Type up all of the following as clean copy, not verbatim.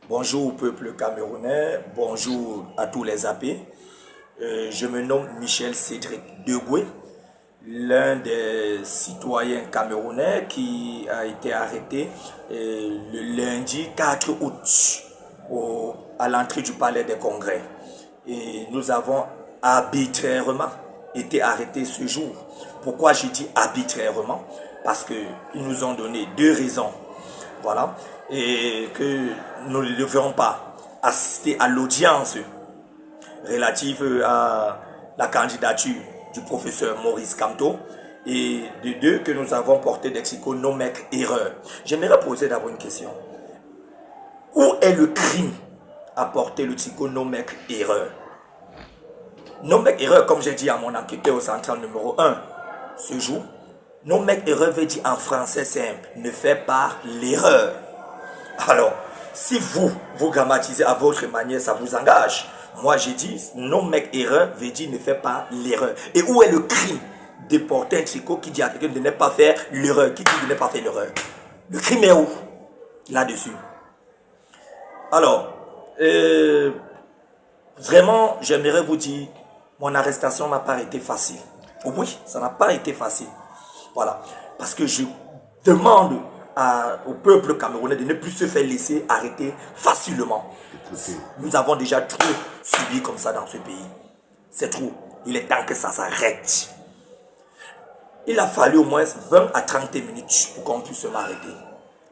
Bonjour peuple camerounais, bonjour à tous les AP. Je me nomme Michel Cédric Degoué, l'un des citoyens camerounais qui a été arrêté le lundi 4 août à l'entrée du palais des congrès. Et nous avons arbitrairement été arrêtés ce jour. Pourquoi je dis arbitrairement? Parce qu'ils nous ont donné deux raisons. Voilà. Et que nous ne devions pas assister à l'audience relative à la candidature du professeur Maurice Kamto, et de deux, que nous avons porté des triconomèques erreurs. J'aimerais poser d'abord une question. Où est le crime à porter le triconomèque erreur? Nomèque erreur, comme j'ai dit à mon enquêteur au central numéro 1 ce jour, nomèque erreur veut dire en français simple, ne fais pas l'erreur. Alors, si vous grammatisez à votre manière, ça vous engage. Moi, j'ai dit, non mec erreur veut dire ne fais pas l'erreur. Et où est le crime de porter un tricot qui dit à quelqu'un de ne pas faire l'erreur? Qui dit de ne pas faire l'erreur? Le crime est où? Là-dessus. Alors, vraiment, j'aimerais vous dire, mon arrestation n'a pas été facile. Oui, ça n'a pas été facile. Voilà. Parce que je demande au peuple camerounais de ne plus se faire laisser arrêter facilement. Nous avons déjà trop subi comme ça dans ce pays. C'est trop. Il est temps que ça s'arrête. Il a fallu au moins 20 à 30 minutes pour qu'on puisse m'arrêter.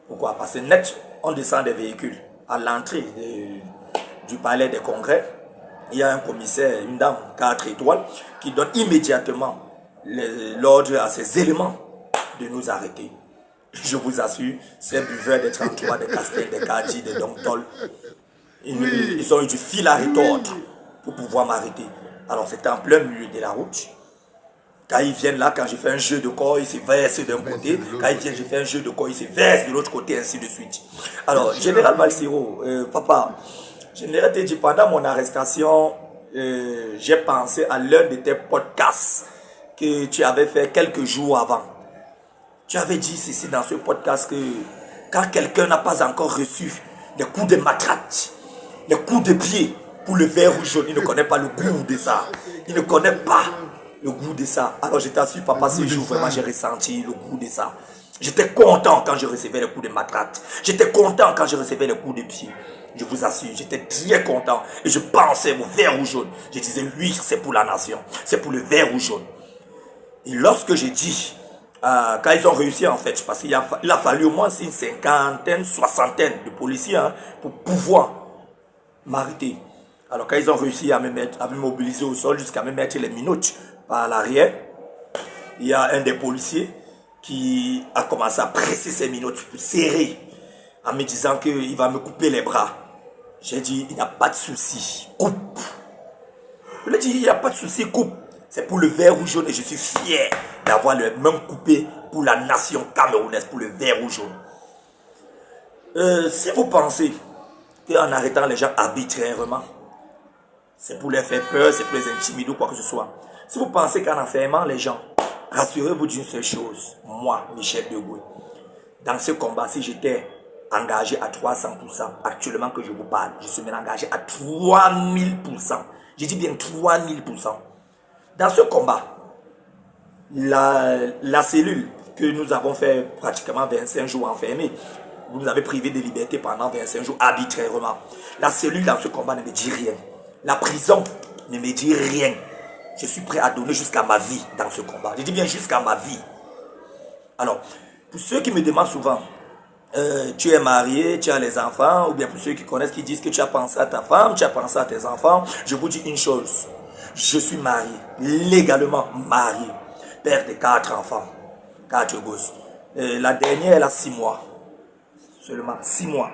Pourquoi? Parce que net, on descend des véhicules. À l'entrée du palais des congrès, il y a un commissaire, une dame, 4 étoiles, qui donne immédiatement l'ordre à ses éléments de nous arrêter. Je vous assure, ces buveurs des 33, des Castel, des Kadi, des Domtol, ils ont eu du fil à retordre pour pouvoir m'arrêter. Alors c'était en plein milieu de la route. Quand ils viennent là, quand je fais un jeu de corps, ils se versent d'un côté. Quand ils viennent, je fais un jeu de corps, ils se versent de l'autre côté, ainsi de suite. Alors, Général Valsero, papa, j'aimerais te dire, pendant mon arrestation, j'ai pensé à l'un de tes podcasts que tu avais fait quelques jours avant. Tu avais dit ceci dans ce podcast que quand quelqu'un n'a pas encore reçu les coups de matraque, les coups de pied pour le verre rouge jaune, il ne connaît pas le goût de ça. Il ne connaît pas le goût de ça. Alors je t'assure, papa, ce jour, vraiment, j'ai ressenti le goût de ça. J'étais content quand je recevais les coups de matraque. J'étais content quand je recevais les coups de pied. Je vous assure, j'étais très content. Et je pensais au vert ou jaune. Je disais, oui, c'est pour la nation. C'est pour le vert ou jaune. Et lorsque j'ai dit, quand ils ont réussi en fait, parce qu'il a fallu au moins une cinquantaine, soixantaine de policiers pour pouvoir m'arrêter. Alors quand ils ont réussi à me mobiliser au sol jusqu'à me mettre les minutes par l'arrière, il y a un des policiers qui a commencé à presser ses minutes, serrer, en me disant qu'il va me couper les bras. J'ai dit, il n'y a pas de souci, coupe. Je lui ai dit, il n'y a pas de souci, coupe. C'est pour le vert ou jaune et je suis fier d'avoir le même coupé pour la nation camerounaise, pour le vert ou jaune. Si vous pensez qu'en arrêtant les gens arbitrairement, c'est pour les faire peur, c'est pour les intimider ou quoi que ce soit. Si vous pensez qu'en enfermant les gens, rassurez-vous d'une seule chose, moi, Michel Degoué, dans ce combat, si j'étais engagé à 300%, actuellement que je vous parle, je suis même engagé à 3000%. Je dis bien 3000%. Dans ce combat, la cellule que nous avons fait pratiquement 25 jours enfermés, vous nous avez privé de liberté pendant 25 jours arbitrairement. La cellule dans ce combat ne me dit rien. La prison ne me dit rien. Je suis prêt à donner jusqu'à ma vie dans ce combat. Je dis bien jusqu'à ma vie. Alors, pour ceux qui me demandent souvent, tu es marié, tu as les enfants, ou bien pour ceux qui connaissent, qui disent que tu as pensé à ta femme, tu as pensé à tes enfants, je vous dis une chose. Je suis marié, légalement marié, père de 4 enfants, 4 gosses. La dernière, elle a 6 mois. Seulement 6 mois.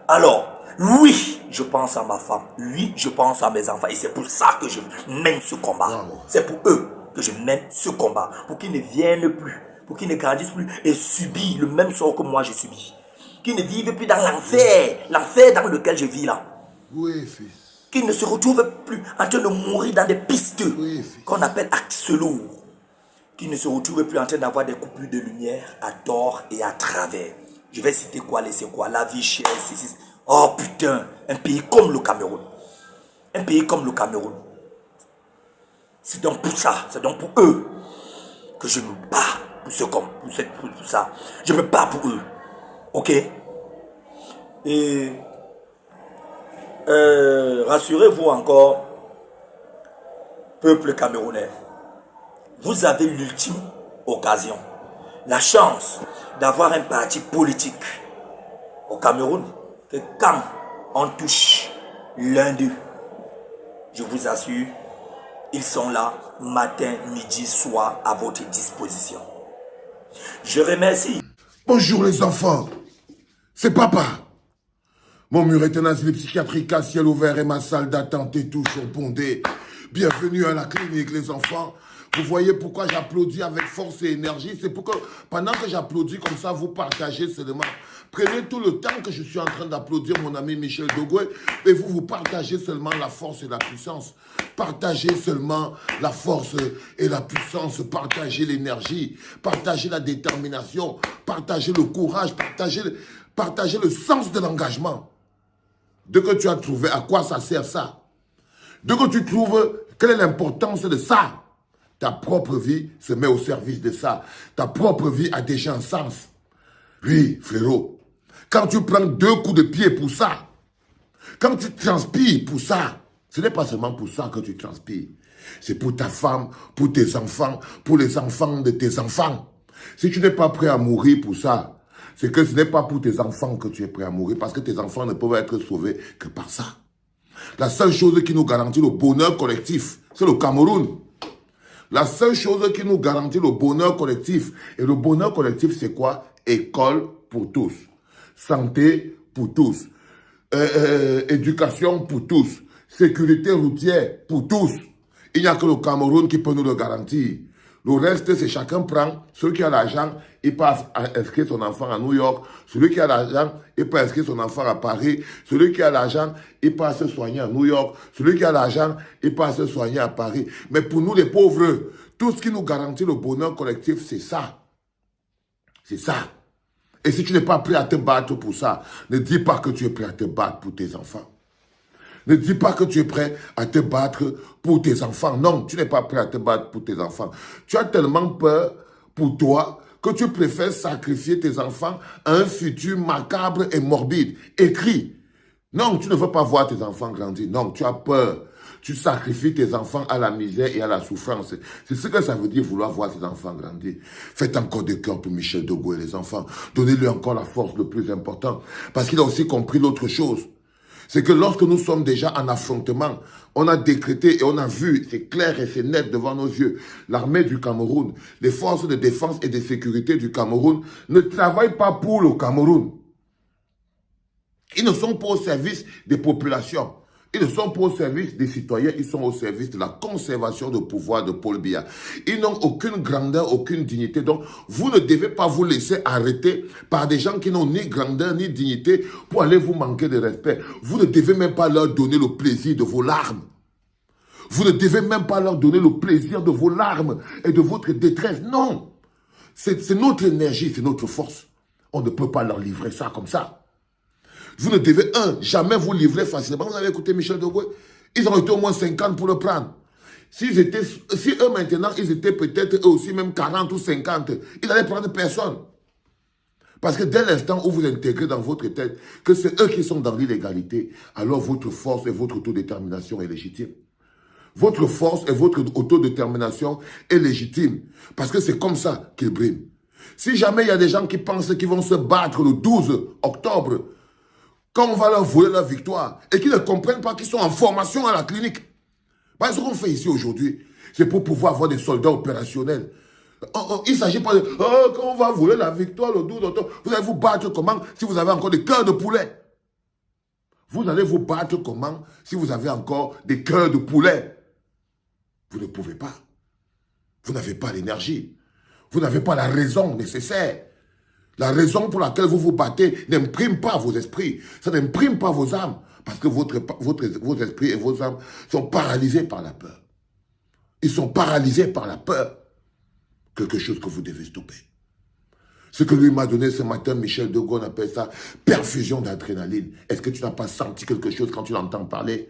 Alors, oui, je pense à ma femme. Oui, je pense à mes enfants. Et c'est pour ça que je mène ce combat. C'est pour eux que je mène ce combat. Pour qu'ils ne viennent plus, pour qu'ils ne grandissent plus et subissent le même sort que moi j'ai subi. Qu'ils ne vivent plus dans l'enfer, l'enfer dans lequel je vis là. Oui, fils. Qu'ils ne se retrouvent plus en train de mourir dans des pistes qu'on appelle axes lourds. Qu'ils ne se retrouvent plus en train d'avoir des coupures de lumière à tort et à travers. Je vais citer quoi, laisser quoi, la vie chère, Oh putain, un pays comme le Cameroun. Un pays comme le Cameroun. C'est donc pour ça, c'est donc pour eux que je me bats pour ça. Je me bats pour eux. Ok? Et rassurez-vous encore, peuple camerounais, vous avez l'ultime occasion, la chance d'avoir un parti politique au Cameroun, que quand on touche l'un d'eux, je vous assure, ils sont là matin, midi, soir à votre disposition. Je remercie. Bonjour les enfants, c'est papa. Mon mur est un asile psychiatrique à ciel ouvert et ma salle d'attente est toujours bondée. Bienvenue à la clinique les enfants. Vous voyez pourquoi j'applaudis avec force et énergie. C'est pour que pendant que j'applaudis comme ça, vous partagez seulement. Prenez tout le temps que je suis en train d'applaudir mon ami Michel Dogoué et vous partagez seulement la force et la puissance. Partagez seulement la force et la puissance. Partagez l'énergie. Partagez la détermination. Partagez le courage. Partagez le sens de l'engagement. Dès que tu as trouvé à quoi ça sert ça, dès que tu trouves quelle est l'importance de ça, ta propre vie se met au service de ça. Ta propre vie a déjà un sens. Oui, frérot, quand tu prends 2 coups de pied pour ça, quand tu transpires pour ça, ce n'est pas seulement pour ça que tu transpires. C'est pour ta femme, pour tes enfants, pour les enfants de tes enfants. Si tu n'es pas prêt à mourir pour ça, c'est que ce n'est pas pour tes enfants que tu es prêt à mourir, parce que tes enfants ne peuvent être sauvés que par ça. La seule chose qui nous garantit le bonheur collectif, c'est le Cameroun. La seule chose qui nous garantit le bonheur collectif, et le bonheur collectif c'est quoi? École pour tous, santé pour tous, éducation pour tous, sécurité routière pour tous. Il n'y a que le Cameroun qui peut nous le garantir. Le reste, c'est chacun prend. Celui qui a l'argent, il passe à inscrire son enfant à New York. Celui qui a l'argent, il peut inscrire son enfant à Paris. Celui qui a l'argent, il passe se soigner à New York. Celui qui a l'argent, il passe se soigner à Paris. Mais pour nous, les pauvres, tout ce qui nous garantit le bonheur collectif, c'est ça. C'est ça. Et si tu n'es pas prêt à te battre pour ça, ne dis pas que tu es prêt à te battre pour tes enfants. Ne dis pas que tu es prêt à te battre pour tes enfants. Non, tu n'es pas prêt à te battre pour tes enfants. Tu as tellement peur pour toi que tu préfères sacrifier tes enfants à un futur macabre et morbide. Écrit. Non, tu ne veux pas voir tes enfants grandir. Non, tu as peur. Tu sacrifies tes enfants à la misère et à la souffrance. C'est ce que ça veut dire vouloir voir tes enfants grandir. Faites encore de cœur pour Michel Dogoué et les enfants. Donnez-lui encore la force le plus important. Parce qu'il a aussi compris l'autre chose. C'est que lorsque nous sommes déjà en affrontement, on a décrété et on a vu, c'est clair et c'est net devant nos yeux, l'armée du Cameroun, les forces de défense et de sécurité du Cameroun ne travaillent pas pour le Cameroun. Ils ne sont pas au service des populations. Ils ne sont pas au service des citoyens, ils sont au service de la conservation de pouvoir de Paul Biya. Ils n'ont aucune grandeur, aucune dignité. Donc, vous ne devez pas vous laisser arrêter par des gens qui n'ont ni grandeur ni dignité pour aller vous manquer de respect. Vous ne devez même pas leur donner le plaisir de vos larmes. Vous ne devez même pas leur donner le plaisir de vos larmes et de votre détresse. Non. C'est notre énergie, c'est notre force. On ne peut pas leur livrer ça comme ça. Vous ne devez, jamais vous livrer facilement. Vous avez écouté Michel Dogoué? Ils ont été au moins 50 pour le prendre. Si eux maintenant, ils étaient peut-être eux aussi même 40 ou 50, ils n'allaient prendre personne. Parce que dès l'instant où vous intégrez dans votre tête que c'est eux qui sont dans l'illégalité, alors votre force et votre autodétermination est légitime. Votre force et votre autodétermination est légitime. Parce que c'est comme ça qu'ils brillent. Si jamais il y a des gens qui pensent qu'ils vont se battre le 12 octobre, quand on va leur voler la victoire et qu'ils ne comprennent pas qu'ils sont en formation à la clinique. Ce qu'on fait ici aujourd'hui, c'est pour pouvoir avoir des soldats opérationnels. Il ne s'agit pas de quand on va voler la victoire le 12 octobre, vous allez vous battre comment si vous avez encore des cœurs de poulet? Vous allez vous battre comment si vous avez encore des cœurs de poulet? Vous ne pouvez pas. Vous n'avez pas l'énergie. Vous n'avez pas la raison nécessaire. La raison pour laquelle vous vous battez n'imprime pas vos esprits. Ça n'imprime pas vos âmes. Parce que vos esprits et vos âmes sont paralysés par la peur. Ils sont paralysés par la peur. Quelque chose que vous devez stopper. Ce que lui m'a donné ce matin, Michel de Gaulle, on appelle ça perfusion d'adrénaline. Est-ce que tu n'as pas senti quelque chose quand tu l'entends parler?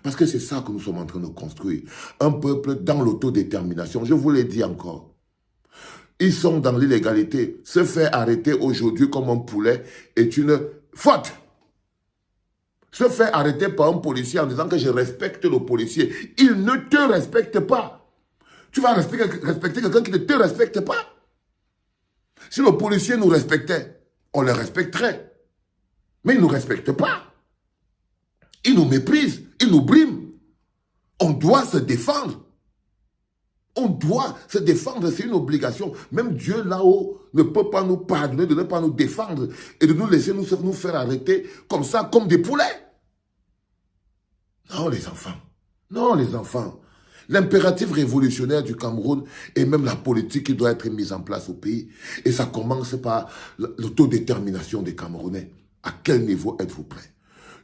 Parce que c'est ça que nous sommes en train de construire. Un peuple dans l'autodétermination. Je vous l'ai dit encore. Ils sont dans l'illégalité. Se faire arrêter aujourd'hui comme un poulet est une faute. Se faire arrêter par un policier en disant que je respecte le policier. Il ne te respecte pas. Tu vas respecter quelqu'un qui ne te respecte pas. Si le policier nous respectait, on le respecterait. Mais il ne nous respecte pas. Il nous méprise, il nous brime. On doit se défendre. On doit se défendre, c'est une obligation. Même Dieu là-haut ne peut pas nous pardonner de ne pas nous défendre et de nous laisser nous faire arrêter comme ça, comme des poulets. Non, les enfants. Non, les enfants. L'impératif révolutionnaire du Cameroun et même la politique qui doit être mise en place au pays. Et ça commence par l'autodétermination des Camerounais. À quel niveau êtes-vous prêts?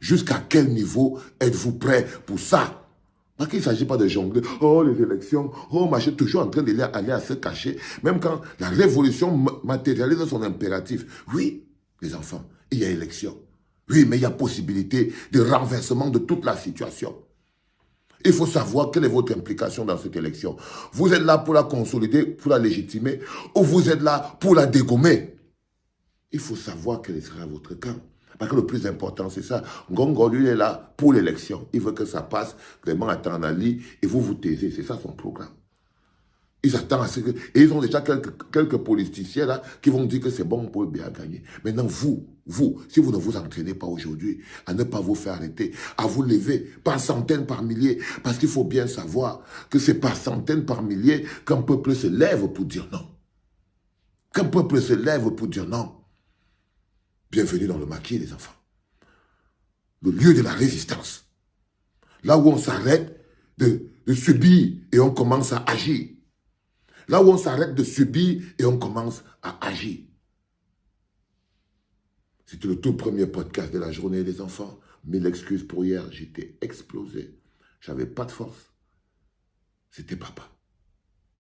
Jusqu'à quel niveau êtes-vous prêts pour ça? Parce qu'il ne s'agit pas de jongler. Oh, les élections. Oh, machin, toujours en train d'aller à se cacher. Même quand la révolution matérialise son impératif. Oui, les enfants, il y a élection. Oui, mais il y a possibilité de renversement de toute la situation. Il faut savoir quelle est votre implication dans cette élection. Vous êtes là pour la consolider, pour la légitimer, ou vous êtes là pour la dégommer. Il faut savoir quel sera votre camp. Parce que le plus important, c'est ça. Ngongo, lui, est là pour l'élection. Il veut que ça passe. Clément attend Ali et vous vous taisez. C'est ça son programme. Ils attendent à ce que... Et ils ont déjà quelques politiciens là qui vont dire que c'est bon pour bien gagner. Maintenant, vous, si vous ne vous entraînez pas aujourd'hui à ne pas vous faire arrêter, à vous lever par centaines, par milliers, parce qu'il faut bien savoir que c'est par centaines, par milliers qu'un peuple se lève pour dire non. Qu'un peuple se lève pour dire non. Bienvenue dans le maquis, les enfants. Le lieu de la résistance. Là où on s'arrête de subir et on commence à agir. Là où on s'arrête de subir et on commence à agir. C'était le tout premier podcast de la journée, les enfants. 1000 excuses pour hier, j'étais explosé. J'avais pas de force. C'était papa.